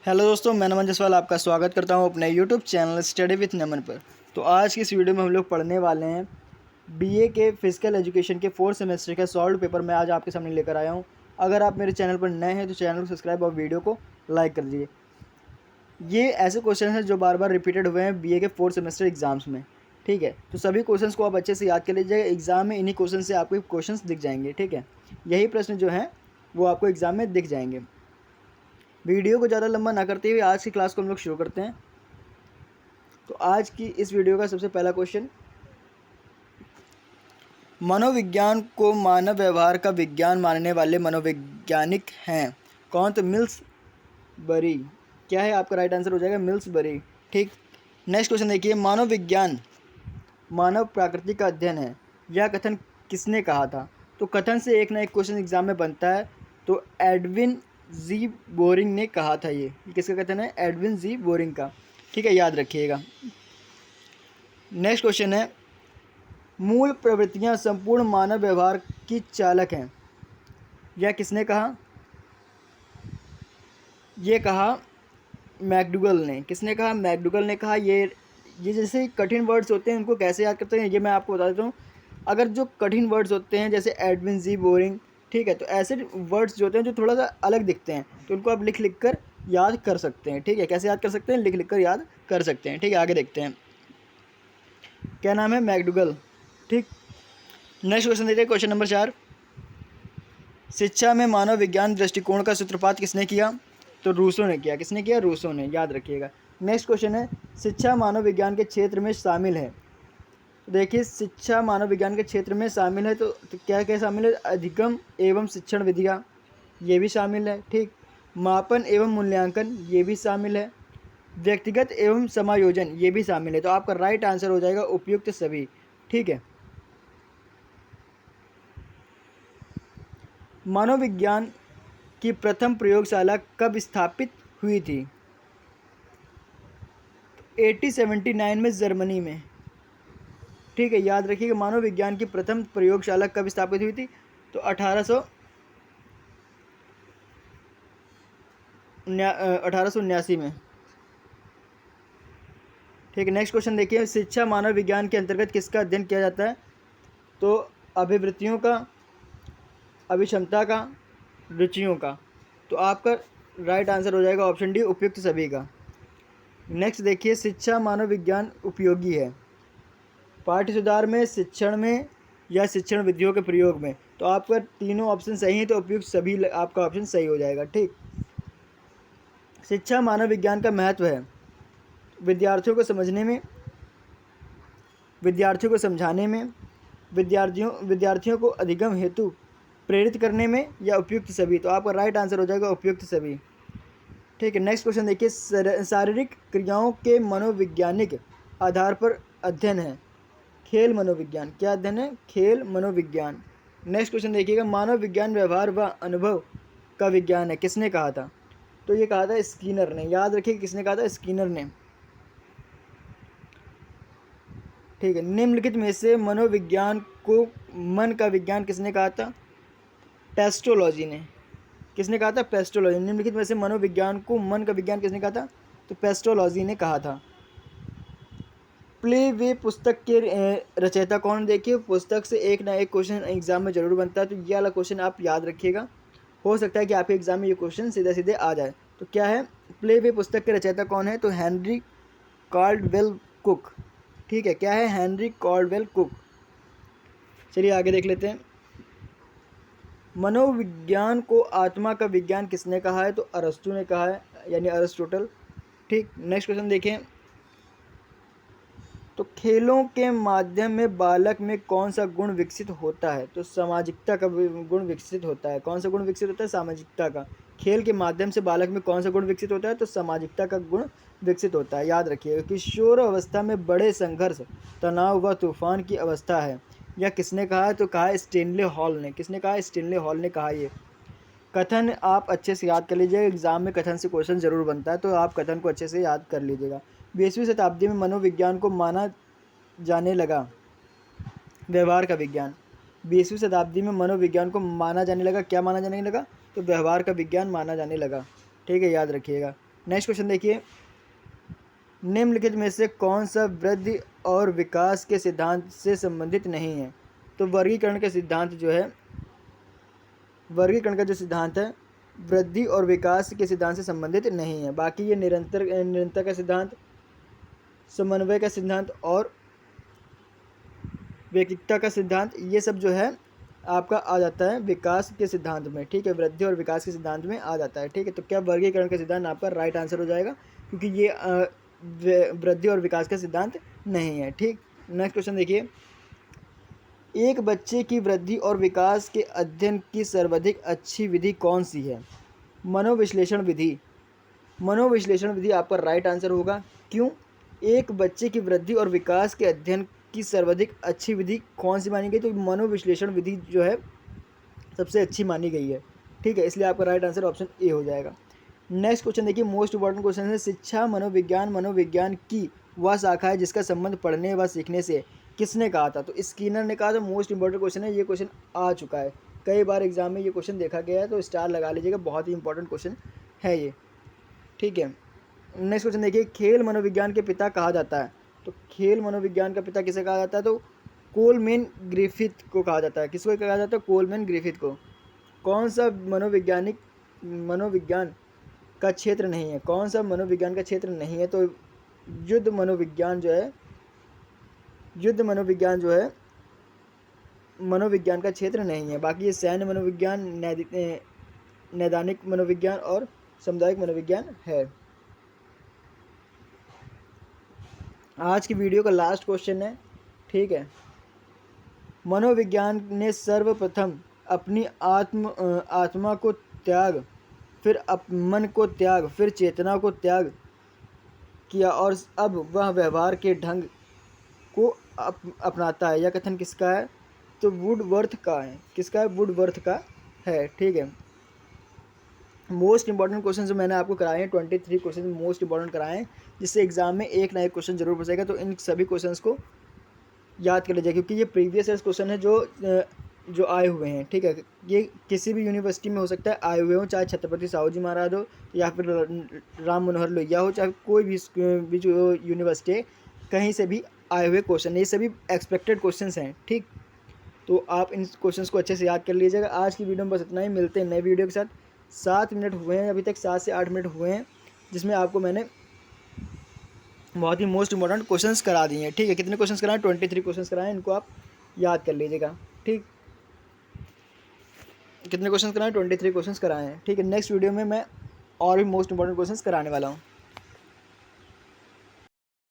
Hello दोस्तों, मैं नमन जसवाल आपका स्वागत करता हूं अपने यूट्यूब चैनल स्टडी विथ नमन पर। तो आज की इस वीडियो में हम लोग पढ़ने वाले हैं बीए के फिजिकल एजुकेशन के 4th सेमेस्टर का सॉल्व पेपर मैं आज आपके सामने लेकर आया हूं। अगर आप मेरे चैनल पर नए हैं तो चैनल को सब्सक्राइब और वीडियो को लाइक कर दीजिए। ये ऐसे क्वेश्चन हैं जो बार बार रिपीटेड हुए हैं बीए के 4th सेमेस्टर एग्जाम्स में। ठीक है, तो सभी क्वेश्चंस को आप अच्छे से याद कर लीजिएगा। एग्जाम में इन्हीं क्वेश्चन से आपको क्वेश्चंस दिख जाएंगे। ठीक है, यही प्रश्न जो हैं वो आपको एग्जाम में दिख जाएंगे। वीडियो को ज़्यादा लंबा ना करते हुए आज की क्लास को हम लोग शुरू करते हैं। तो आज की इस वीडियो का सबसे पहला क्वेश्चन, मनोविज्ञान को मानव व्यवहार का विज्ञान मानने वाले मनोवैज्ञानिक हैं कौन? तो मिल्स बरी। क्या है आपका राइट आंसर हो जाएगा मिल्स बरी। ठीक, नेक्स्ट क्वेश्चन देखिए, मानव विज्ञान मानव प्रकृति का अध्ययन है, यह कथन किसने कहा था? तो कथन से एक ना एक क्वेश्चन एग्जाम में बनता है। तो एडविन जी बोरिंग ने कहा था। ये किसका कथन है? एडविन जी बोरिंग का। ठीक है, याद रखिएगा। नेक्स्ट क्वेश्चन है, मूल प्रवृत्तियां संपूर्ण मानव व्यवहार की चालक हैं, यह किसने कहा? ये कहा मैकडूगल ने। किसने कहा? मैकडूगल ने कहा। ये जैसे कठिन वर्ड्स होते हैं उनको कैसे याद करते हैं ये मैं आपको बता देता हूँ। अगर जो कठिन वर्ड्स होते हैं जैसे एडविन जी बोरिंग, ठीक है, तो ऐसे वर्ड्स जो होते हैं जो थोड़ा सा अलग दिखते हैं तो उनको आप लिख लिख कर याद कर सकते हैं। ठीक है, कैसे याद कर सकते हैं? लिख लिख कर याद कर सकते हैं। ठीक है, आगे देखते हैं। क्या नाम है? मैकडूगल। ठीक, नेक्स्ट क्वेश्चन देखते हैं, क्वेश्चन नंबर 4, शिक्षा में मानव विज्ञान दृष्टिकोण का सूत्रपात किसने किया? तो रूसो ने किया। किसने किया? रूसो ने, याद रखिएगा। नेक्स्ट क्वेश्चन है, शिक्षा मानव विज्ञान के क्षेत्र में शामिल है। तो देखिए, शिक्षा मानव विज्ञान के क्षेत्र में शामिल है तो क्या क्या शामिल है? अधिगम एवं शिक्षण विधियाँ, ये भी शामिल है। ठीक, मापन एवं मूल्यांकन, ये भी शामिल है। व्यक्तिगत एवं समायोजन, ये भी शामिल है। तो आपका राइट आंसर हो जाएगा उपयुक्त सभी। ठीक है, मनोविज्ञान की प्रथम प्रयोगशाला कब स्थापित हुई थी? 1879 में जर्मनी में। ठीक है, याद रखिएगा। मानव विज्ञान की प्रथम प्रयोगशाला कब स्थापित हुई थी? तो 1879 में। ठीक है, नेक्स्ट क्वेश्चन देखिए, शिक्षा मानव विज्ञान के अंतर्गत किसका अध्ययन किया जाता है? तो अभिवृत्तियों का, अभिक्षमता का, रुचियों का। तो आपका राइट आंसर हो जाएगा ऑप्शन डी, उपयुक्त सभी का। नेक्स्ट देखिए, शिक्षा मानव विज्ञान उपयोगी है पाठ्य सुधार में, शिक्षण में, या शिक्षण विधियों के प्रयोग में। तो आपका तीनों ऑप्शन सही हैं तो उपयुक्त सभी आपका ऑप्शन सही हो जाएगा। ठीक, शिक्षा मानव विज्ञान का महत्व है विद्यार्थियों को समझने में, विद्यार्थियों को समझाने में, विद्यार्थियों को अधिगम हेतु प्रेरित करने में, या उपयुक्त सभी। तो आपका राइट आंसर हो जाएगा उपयुक्त सभी। ठीक है, नेक्स्ट क्वेश्चन देखिए, शारीरिक क्रियाओं के मनोवैज्ञानिक आधार पर अध्ययन है खेल मनोविज्ञान। क्या अध्ययन है? खेल मनोविज्ञान। नेक्स्ट क्वेश्चन देखिएगा, मानव विज्ञान व्यवहार व अनुभव का विज्ञान है, किसने कहा था? तो ये कहा था स्किनर ने। याद रखिए किसने कहा था? स्किनर ने। ठीक है, निम्नलिखित में से मनोविज्ञान को मन का विज्ञान किसने कहा था? पेस्ट्रोलॉजी ने। किसने कहा था? पेस्ट्रोलॉजी। निम्नलिखित में से मनोविज्ञान को मन का विज्ञान किसने कहा था? तो पेस्ट्रोलॉजी ने कहा था। प्ले वे पुस्तक के रचयिता कौन? देखिए, पुस्तक से एक ना एक क्वेश्चन एग्जाम में जरूर बनता है तो ये वाला क्वेश्चन आप याद रखिएगा। हो सकता है कि आपके एग्जाम में ये क्वेश्चन सीधे सीधे आ जाए। तो क्या है? प्ले वे पुस्तक के रचयिता कौन है? तो हेनरी कॉल्डवेल कुक। ठीक है, क्या है? Henry Caldwell cook. चलिए आगे देख लेते हैं। मनोविज्ञान को आत्मा का विज्ञान किसने कहा है? तो अरस्तु ने कहा है, यानी अरिस्टोटल। ठीक, नेक्स्ट क्वेश्चन देखें, तो खेलों के माध्यम में बालक में कौन सा गुण विकसित होता है? तो सामाजिकता का गुण विकसित होता है। कौन सा गुण विकसित होता है? सामाजिकता का। खेल के माध्यम से बालक में कौन सा गुण विकसित होता है? तो सामाजिकता का गुण विकसित होता है। याद रखिएगा, किशोर अवस्था में बड़े संघर्ष, तनाव व तूफान की अवस्था है, यह किसने कहा है? तो कहा है स्टेनले हॉल ने। किसने कहा? स्टेनले हॉल ने कहा। ये कथन आप अच्छे से याद कर लीजिएगा, एग्जाम में कथन से क्वेश्चन जरूर बनता है तो आप कथन को अच्छे से याद कर लीजिएगा। 20वीं शताब्दी में मनोविज्ञान को माना जाने लगा व्यवहार का विज्ञान। 20वीं शताब्दी में मनोविज्ञान को माना जाने लगा, क्या माना जाने लगा? तो व्यवहार का विज्ञान माना जाने लगा। ठीक है, याद रखिएगा। नेक्स्ट क्वेश्चन देखिए, निम्नलिखित में से कौन सा वृद्धि और विकास के सिद्धांत से संबंधित नहीं है? तो वर्गीकरण का सिद्धांत जो है, वर्गीकरण का जो सिद्धांत है वृद्धि और विकास के सिद्धांत से संबंधित नहीं है। बाकी ये निरंतर का सिद्धांत, समन्वय का सिद्धांत और वैयक्तिकता का सिद्धांत, ये सब जो है आपका आ जाता है विकास के सिद्धांत में, ठीक है, वृद्धि और विकास के सिद्धांत में आ जाता है, ठीक है। तो क्या वर्गीकरण का सिद्धांत आपका राइट आंसर हो जाएगा, क्योंकि ये वृद्धि और विकास का सिद्धांत नहीं है, ठीक। नेक्स्ट क्वेश्चन देखिए, एक बच्चे की वृद्धि और विकास के अध्ययन की सर्वाधिक अच्छी विधि कौन सी है? मनोविश्लेषण विधि। मनोविश्लेषण विधि आपका राइट आंसर होगा। क्यों? एक बच्चे की वृद्धि और विकास के अध्ययन की सर्वाधिक अच्छी विधि कौन सी मानी गई? तो मनोविश्लेषण विधि जो है सबसे अच्छी मानी गई है, ठीक है, इसलिए आपका राइट आंसर ऑप्शन ए हो जाएगा। नेक्स्ट क्वेश्चन देखिए, मोस्ट इंपॉर्टेंट क्वेश्चन है, शिक्षा मनोविज्ञान मनोविज्ञान की वह शाखा है जिसका संबंध पढ़ने व सीखने से, किसने कहा था? तो स्किनर ने कहा था। मोस्ट इंपॉर्टेंट क्वेश्चन है, ये क्वेश्चन आ चुका है कई बार एग्जाम में, ये क्वेश्चन देखा गया है, तो स्टार लगा लीजिएगा, बहुत ही इंपॉर्टेंट क्वेश्चन है ये, ठीक है। नेक्स्ट क्वेश्चन देखिए, खेल मनोविज्ञान के पिता कहा जाता है? तो खेल मनोविज्ञान का पिता किसे कहा जाता है? तो कोलमैन ग्रिफिथ को कहा जाता है। किसको कहा जाता है? कोलमैन ग्रिफिथ को। कौन सा मनोविज्ञान का क्षेत्र नहीं है? कौन सा मनोविज्ञान का क्षेत्र नहीं है? तो युद्ध मनोविज्ञान जो है मनोविज्ञान का क्षेत्र नहीं है। बाकी ये सैन्य मनोविज्ञान, नैदानिक मनोविज्ञान और सामुदायिक मनोविज्ञान है। आज की वीडियो का लास्ट क्वेश्चन है, ठीक है। मनोविज्ञान ने सर्वप्रथम अपनी आत्मा को त्याग, फिर मन को त्याग, फिर चेतना को त्याग किया और अब वह व्यवहार के ढंग को अपनाता है। यह कथन किसका है? तो वुडवर्थ का है। किसका है? वुडवर्थ का है, ठीक है। मोस्ट इंपॉर्टेंट क्वेश्चन जो मैंने आपको कराए हैं 23 क्वेश्चन मोस्ट इंपॉर्टेंट कराए हैं, जिससे एग्जाम में एक ना एक क्वेश्चन जरूर फंसेगा। तो इन सभी क्वेश्चंस को याद कर लीजिए, क्योंकि ये प्रीवियस ईयर क्वेश्चन है जो आए हुए हैं, ठीक है। ये किसी भी यूनिवर्सिटी में हो सकता है आए हुए हो, चाहे छत्रपति साहू जी महाराज हो या फिर राम मनोहर लोहिया हो, चाहे कोई भी जो यूनिवर्सिटी है, कहीं से भी आए हुए क्वेश्चन, ये सभी एक्सपेक्टेड क्वेश्चंस हैं, ठीक। तो आप इन क्वेश्चंस को अच्छे से याद कर लीजिएगा। आज की वीडियो में बस इतना ही, मिलते हैं नए वीडियो के साथ। 7 मिनट हुए हैं अभी तक, 7 से 8 मिनट हुए हैं, जिसमें आपको मैंने बहुत ही मोस्ट इंपॉर्टेंट क्वेश्चंस करा दिए हैं, ठीक है। कितने क्वेश्चंस कराए? 23 क्वेश्चंस कराए, इनको आप याद कर लीजिएगा, ठीक। कितने क्वेश्चंस कराए? 23 क्वेश्चंस कराए हैं, ठीक है। नेक्स्ट वीडियो में मैं और भी मोस्ट इंपॉर्टेंट क्वेश्चंस कराने वाला हूँ।